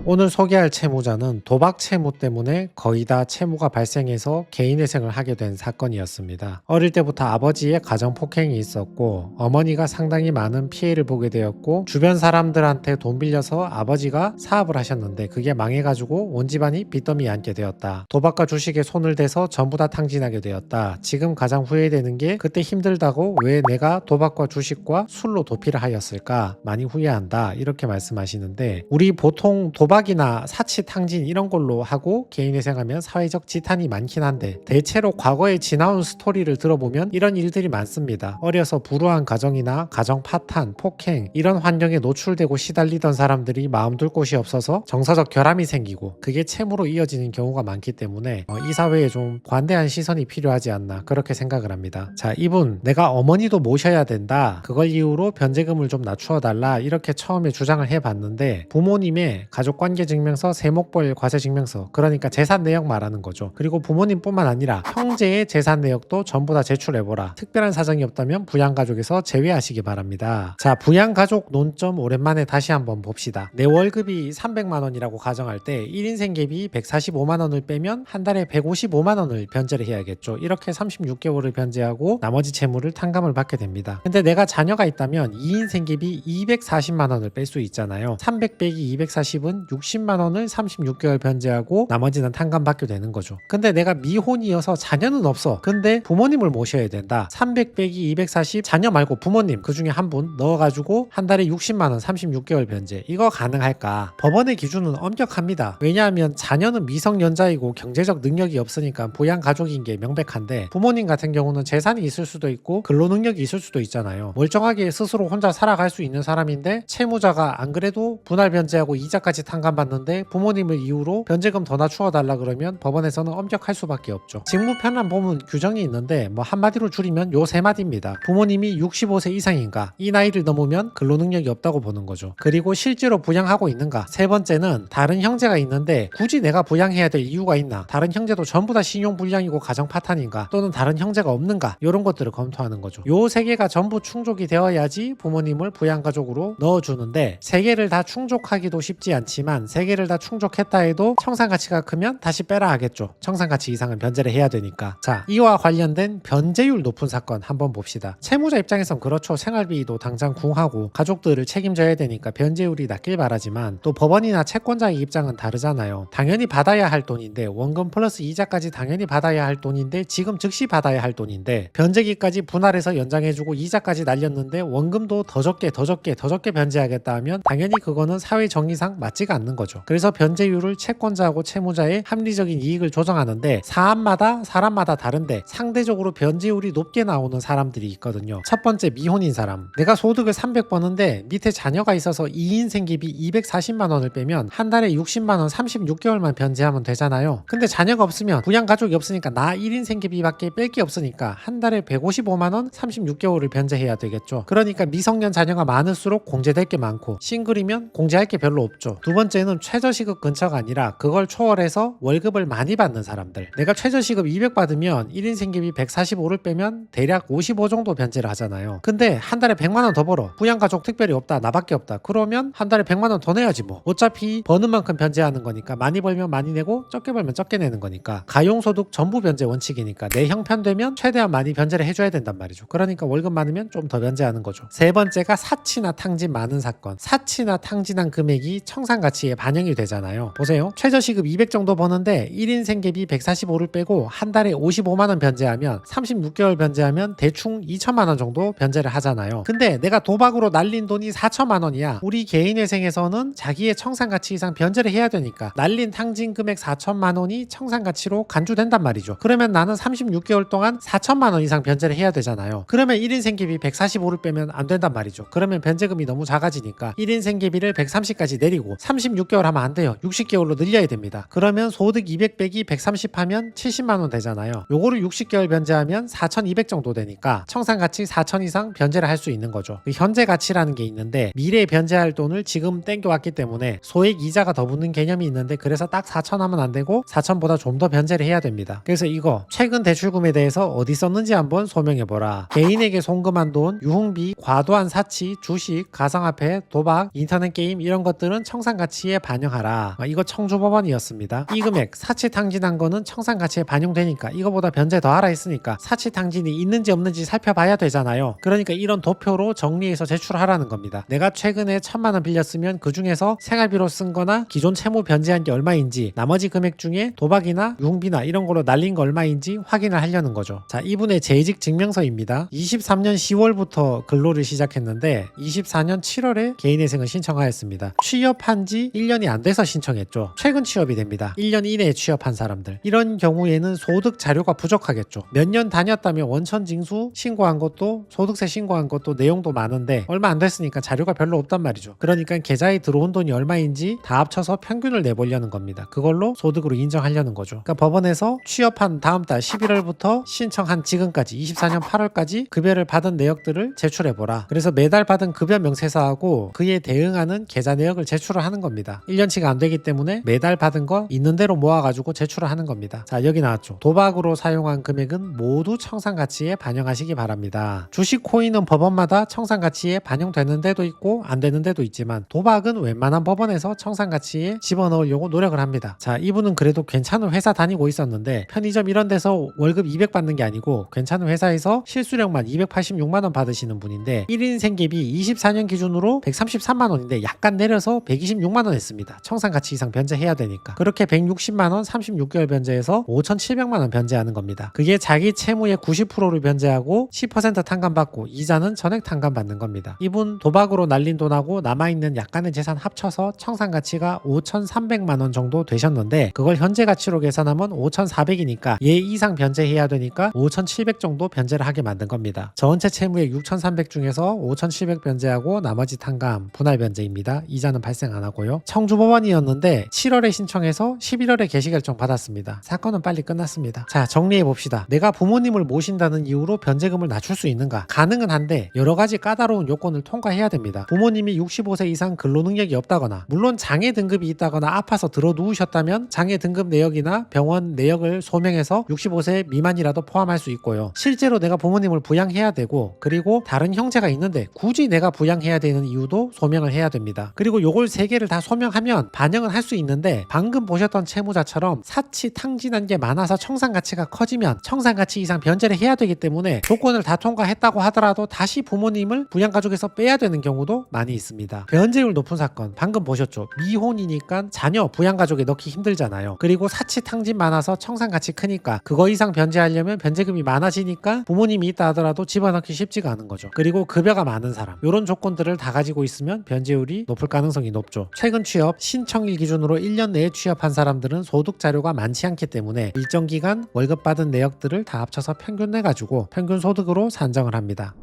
오늘 소개할 채무자는 도박 채무 때문에 거의 다 채무가 발생해서 개인회생을 하게 된 사건이었습니다. 어릴 때부터 아버지의 가정폭행이 있었고 어머니가 상당히 많은 피해를 보게 되었고 주변 사람들한테 돈 빌려서 아버지가 사업을 하셨는데 그게 망해가지고 온 집안이 빚더미에 앉게 되었다. 도박과 주식에 손을 대서 전부 다 탕진하게 되었다. 지금 가장 후회되는 게 그때 힘들다고 왜 내가 도박과 주식과 술로 도피를 하였을까 많이 후회한다 이렇게 말씀하시는데 우리 보통 도박이나 사치 탕진 이런 걸로 하고 개인회생하면 사회적 지탄이 많긴 한데 대체로 과거에 지나온 스토리를 들어보면 이런 일들이 많습니다. 어려서 불우한 가정이나 가정 파탄, 폭행 이런 환경에 노출되고 시달리던 사람들이 마음 둘 곳이 없어서 정서적 결함이 생기고 그게 채무로 이어지는 경우가 많기 때문에 이 사회에 좀 관대한 시선이 필요하지 않나 그렇게 생각을 합니다. 자, 이분 내가 어머니도 모셔야 된다. 그걸 이유로 변제금을 좀 낮추어 달라 이렇게 처음에 주장을 해봤는데 부모님의 가족관계증명서, 세목벌 과세증명서 그러니까 재산 내역 말하는 거죠. 그리고 부모님뿐만 아니라 형제의 재산 내역도 전부 다 제출해보라. 특별한 사정이 없다면 부양가족에서 제외하시기 바랍니다. 자, 부양가족 논점 오랜만에 다시 한번 봅시다. 내 월급이 300만 원이라고 가정할 때 1인 생계비 145만 원을 빼면 한 달에 155만 원을 변제를 해야겠죠. 이렇게 36개월을 변제하고 나머지 채무를 탕감을 받게 됩니다. 근데 내가 자녀가 있다면 2인 생계비 240만 원을 뺄 수 있잖아요. 300 빼기 240은 60만 원을 36개월 변제하고 나머지는 탕감받게 되는 거죠. 근데 내가 미혼이어서 자녀는 없어. 근데 부모님을 모셔야 된다. 300 빼기 240 자녀 말고 부모님 그 중에 한 분 넣어가지고 한 달에 60만 원 36개월 변제. 이거 가능할까? 법원의 기준은 엄격합니다. 왜냐하면 자녀는 미성년자이고 경제적 능력이 없으니까 부양가족인 게 명백한데 부모님 같은 경우는 재산이 있을 수도 있고 근로능력이 있을 수도 있잖아요. 멀쩡하게 스스로 혼자 살아갈 수 있는 사람인데 채무자가 안 그래도 분할 변제하고 이자까지 탕감받는데 부모님을 이유로 변제금 더 낮추어 달라 그러면 법원에서는 엄격할 수밖에 없죠. 직무편란 보면 규정이 있는데 뭐 한마디로 줄이면 요 세 마디입니다. 부모님이 65세 이상인가 이 나이를 넘으면 근로능력이 없다고 보는 거죠. 그리고 실제로 부양하고 있는가. 세 번째는 다른 형제가 있는데 굳이 내가 부양해야 될 이유가 있나. 다른 형제도 전부 다 신용불량이고 가정파탄인가 또는 다른 형제가 없는가 이런 것들을 검토하는 거죠. 요 세 개가 전부 충족이 되어야지 부모님을 부양가족으로 넣어주는데 세 개를 다 충족하기도 쉽지 않지만 세 개를 다 충족했다 해도 청산가치가 크면 다시 빼라 하겠죠. 청산가치 이상은 변제를 해야 되니까. 자, 이와 관련된 변제율 높은 사건 한번 봅시다. 채무자 입장에선 그렇죠. 생활비도 당장 궁하고 가족들을 책임져야 되니까 변제율이 낮길 바라지만 또 법원이나 채권자의 입장은 다르잖아요. 당연히 받아야 할 돈인데 원금 플러스 이자까지 당연히 받아야 할 돈인데 지금 즉시 받아야 할 돈인데 변제기까지 분할해서 연장해주고 이자까지 날렸는데 원금도 더 적게 변제하겠다 하면 당연히 그거는 사회 정의상 맞지가 않는 거죠. 그래서 변제율을 채권자하고 채무자의 합리적인 이익을 조정하는데 사람마다 다른데 상대적으로 변제율이 높게 나오는 사람들이 있거든요. 첫 번째 미혼인 사람. 내가 소득을 300 버는데 밑에 자녀가 있어서 2인 생계비 240만 원을 빼면 한 달에 60만 원 36개월만 변제하면 되잖아요. 근데 자녀가 없으면 부양가족이 없으니까 나 1인 생계비밖에 뺄 게 없으니까 한 달에 155만 원 36개월을 변제해야 되겠죠. 그러니까 미성년 자녀가 많을수록 공제될 게 많고 싱글이면 공제할 게 별로 없죠. 두 번째는 최저시급 근처가 아니라 그걸 초월해서 월급을 많이 받는 사람들. 내가 최저시급 200 받으면 1인 생계비 145를 빼면 대략 55 정도 변제를 하잖아요. 근데 한 달에 100만 원 더 벌어. 부양가족 특별히 없다. 나밖에 없다. 그러면 한 달에 100만 원 더 내야지 뭐. 어차피 버는 만큼 변제하는 거니까 많이 벌면 많이 내고 적게 벌면 적게 내는 거니까 가용소득 전부 변제 원칙이니까 내 형편 되면 최대한 많이 변제를 해줘야 된단 말이죠. 그러니까 월급 많으면 좀 더 변제하는 거죠. 세 번째가 사치나 탕진 많은 사건. 사치나 탕진한 금액이 청산가치에 반영이 되잖아요. 보세요. 최저시급 200 정도 버는데 1인 생계비 145를 빼고 한 달에 55만 원 변제하면 36개월 변제하면 대충 2천만 원 정도 변제를 하잖아요. 근데 내가 도박으로 날린 돈이 4천만 원이야. 우리 개인회생에서는 자기의 청산가치 이상 변제를 해야 되니까 날린 탕진 금액 4천만 원이 청산가치로 간주된단 말이죠. 그러면 나는 36개월 동안 4천만 원 이상 변제를 해야 되잖아요. 그러면 1인 생계비 145를 빼면 안 된단 말이죠. 그러면 변제금이 너무 작아지니까 1인 생계비를 130까지 내리고 36개월 하면 안 돼요. 60개월로 늘려야 됩니다. 그러면 소득 200 빼기 130 하면 70만 원 되잖아요. 요거를 60개월 변제하면 4,200 정도 되니까 청산가치 4천 이상 변제를 할 수 있는 거죠. 그 현재 가치라는 게 있는데 미래에 변제할 돈을 지금 땡겨왔기 때문에 소액 이자가 더 붙는 개념이 있는데 그래서 딱 4천 하면 안 되고 4천보다 좀 더 변제를 해야 됩니다. 그래서 이거 최근 대출금에 대해서 어디 썼는지 한번 소명해보라. 개인에게 송금한 돈, 유흥비, 과도한 사치, 주식, 가상화폐, 도박, 인터넷 게임 이런 것들은 청산가치 청산가치에 반영하라. 이거 청주법원이었습니다. 이 금액 사치탕진한 거는 청산가치에 반영되니까 이거보다 변제 더 하라 했으니까 사치탕진이 있는지 없는지 살펴봐야 되잖아요. 그러니까 이런 도표로 정리해서 제출하라는 겁니다. 내가 최근에 1,000만원 빌렸으면 그 중에서 생활비로 쓴 거나 기존 채무 변제한 게 얼마인지, 나머지 금액 중에 도박이나 융비나 이런 걸로 날린 거 얼마인지 확인을 하려는 거죠. 자, 이분의 재직 증명서입니다. 23년 10월부터 근로를 시작했는데 24년 7월에 개인회생을 신청하였습니다. 취업한 지 1년이 안 돼서 신청했죠. 최근 취업이 됩니다. 1년 이내에 취업한 사람들. 이런 경우에는 소득 자료가 부족하겠죠. 몇 년 다녔다면 원천징수 신고한 것도 소득세 신고한 것도 내용도 많은데 얼마 안 됐으니까 자료가 별로 없단 말이죠. 그러니까 계좌에 들어온 돈이 얼마인지 다 합쳐서 평균을 내보려는 겁니다. 그걸로 소득으로 인정하려는 거죠. 그러니까 법원에서 취업한 다음 달 11월부터 신청한 지금까지 24년 8월까지 급여를 받은 내역들을 제출해보라. 그래서 매달 받은 급여 명세서하고 그에 대응하는 계좌 내역을 제출을 하는 겁니다. 1년치가 안 되기 때문에 매달 받은 거 있는 대로 모아가지고 제출을 하는 겁니다. 자, 여기 나왔죠. 도박으로 사용한 금액은 모두 청산가치에 반영하시기 바랍니다. 주식 코인은 법원마다 청산가치에 반영되는 데도 있고 안 되는 데도 있지만 도박은 웬만한 법원에서 청산가치에 집어넣으려고 노력을 합니다. 자, 이분은 그래도 괜찮은 회사 다니고 있었는데 편의점 이런 데서 월급 200 받는 게 아니고 괜찮은 회사에서 실수령만 286만원 받으시는 분인데 1인 생계비 24년 기준으로 133만원인데 약간 내려서 126만원 했습니다. 청산가치 이상 변제해야 되니까. 그렇게 160만원 36개월 변제해서 5,700만원 변제하는 겁니다. 그게 자기 채무의 90%를 변제하고 10% 탕감받고 이자는 전액 탕감받는 겁니다. 이분 도박으로 날린 돈하고 남아있는 약간의 재산 합쳐서 청산가치가 5,300만원 정도 되셨는데 그걸 현재 가치로 계산하면 5,400이니까 얘 이상 변제해야 되니까 5,700 정도 변제를 하게 만든 겁니다. 전체 채무의 6,300 중에서 5,700 변제하고 나머지 탕감 분할 변제입니다. 이자는 발생 안 하고요. 청주법원이었는데 7월에 신청해서 11월에 개시 결정 받았습니다. 사건은 빨리 끝났습니다. 자, 정리해 봅시다. 내가 부모님을 모신다는 이유로 변제금을 낮출 수 있는가? 가능은 한데 여러 가지 까다로운 요건을 통과해야 됩니다. 부모님이 65세 이상 근로 능력이 없다거나 물론 장애 등급이 있다거나 아파서 들어 누우셨다면 장애 등급 내역이나 병원 내역을 소명해서 65세 미만이라도 포함할 수 있고요. 실제로 내가 부모님을 부양해야 되고 그리고 다른 형제가 있는데 굳이 내가 부양해야 되는 이유도 소명을 해야 됩니다. 그리고 요걸 3개를 다 소명하면 반영은 할 수 있는데 방금 보셨던 채무자처럼 사치 탕진한 게 많아서 청산가치가 커지면 청산가치 이상 변제를 해야 되기 때문에 조건을 다 통과했다고 하더라도 다시 부모님을 부양가족에서 빼야 되는 경우도 많이 있습니다. 변제율 높은 사건 방금 보셨죠. 미혼이니까 자녀 부양가족에 넣기 힘들잖아요. 그리고 사치 탕진 많아서 청산가치 크니까 그거 이상 변제하려면 변제금이 많아지니까 부모님이 있다 하더라도 집어넣기 쉽지가 않은 거죠. 그리고 급여가 많은 사람 이런 조건들을 다 가지고 있으면 변제율이 높을 가능성이 높죠. 최근 취업 신청일 기준으로 1년 내에 취업한 사람들은 소득 자료가 많지 않기 때문에 일정 기간 월급 받은 내역들을 다 합쳐서 평균 내가지고 평균 소득으로 산정을 합니다.